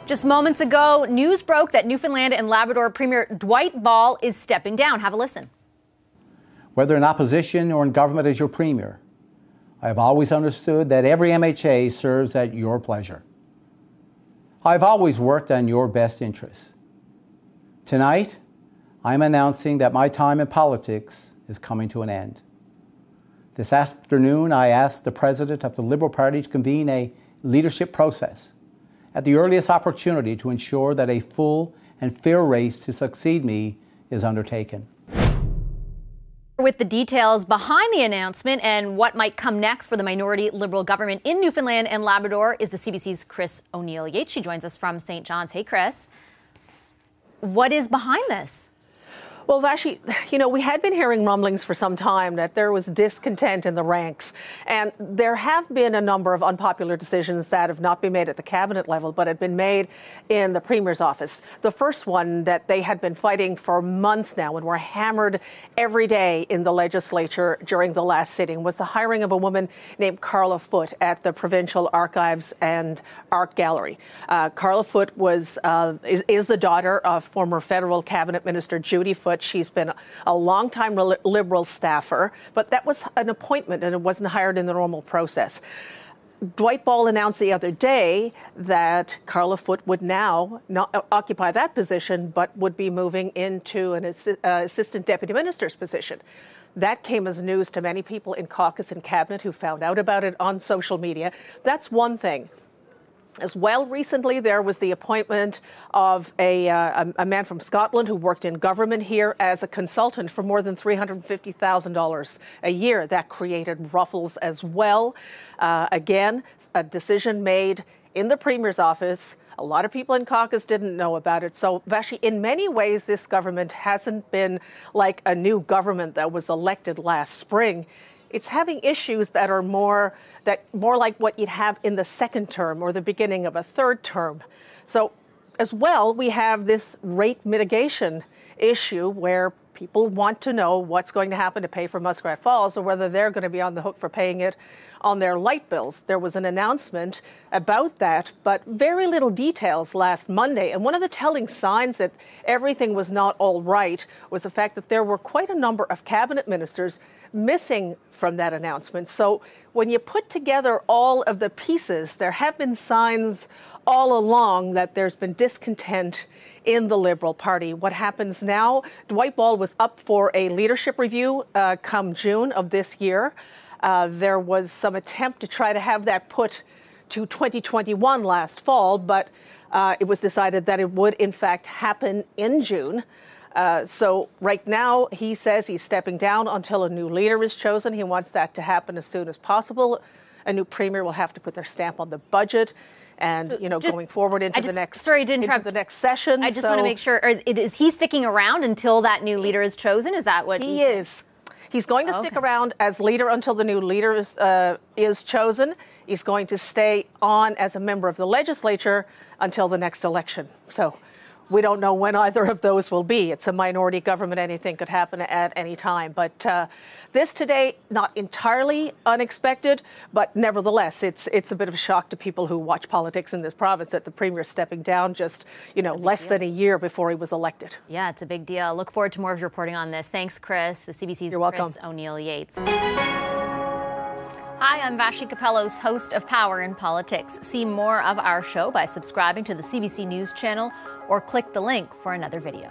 Just moments ago, news broke that Newfoundland and Labrador Premier Dwight Ball is stepping down. Have a listen. Whether in opposition or in government as your premier, I have always understood that every MHA serves at your pleasure. I've always worked on your best interests. Tonight, I'm announcing that my time in politics is coming to an end. This afternoon, I asked the President of the Liberal Party to convene a leadership process at the earliest opportunity to ensure that a full and fair race to succeed me is undertaken. With the details behind the announcement and what might come next for the minority Liberal government in Newfoundland and Labrador is the CBC's Chris O'Neill-Yates. She joins us from St. John's. Hey, Chris. What is behind this? Well, Vashi, we had been hearing rumblings for some time that there was discontent in the ranks. And there have been a number of unpopular decisions that have not been made at the cabinet level, but had been made in the Premier's office. The first one that they had been fighting for months now and were hammered every day in the legislature during the last sitting was the hiring of a woman named Carla Foote at the Provincial Archives and Art Gallery. Carla Foote is the daughter of former federal cabinet minister Judy Foote. She's been a long-time Liberal staffer, but that was an appointment and it wasn't hired in the normal process. Dwight Ball announced the other day that Carla Foote would now not occupy that position, but would be moving into an assistant deputy minister's position. That came as news to many people in caucus and cabinet who found out about it on social media. That's one thing. As well, recently there was the appointment of a man from Scotland who worked in government here as a consultant for more than $350,000 a year. That created ruffles as well. Again, a decision made in the Premier's office. A lot of people in caucus didn't know about it. So, Vashi, in many ways, this government hasn't been like a new government that was elected last spring. It's having issues that are more like what you'd have in the second term or the beginning of a third term. So as well, we have this rate mitigation issue where people want to know what's going to happen to pay for Muskrat Falls or whether they're going to be on the hook for paying it on their light bills. There was an announcement about that, but very little details last Monday. And one of the telling signs that everything was not all right was the fact that there were quite a number of cabinet ministers missing from that announcement. So when you put together all of the pieces, there have been signs all along that there's been discontent in the Liberal Party. What happens now? Dwight Ball was up for a leadership review come June of this year. There was some attempt to try to have that put to 2021 last fall, but it was decided that it would in fact happen in June. So right now, he says he's stepping down until a new leader is chosen. He wants that to happen as soon as possible. A new premier will have to put their stamp on the budget and, going forward into the next session. I just want to make sure, is he sticking around until that new leader is chosen? Is that what he is? He's going to stick around as leader until the new leader is chosen. He's going to stay on as a member of the legislature until the next election. So we don't know when either of those will be. It's a minority government. Anything could happen at any time. But this today, not entirely unexpected, but nevertheless, it's a bit of a shock to people who watch politics in this province that the Premier is stepping down just, less than a year before he was elected. Yeah, it's a big deal. Look forward to more of your reporting on this. Thanks, Chris. The CBC's You're welcome. Chris O'Neill-Yates. Hi, I'm Vashi Capellos, host of Power in Politics. See more of our show by subscribing to the CBC News channel or click the link for another video.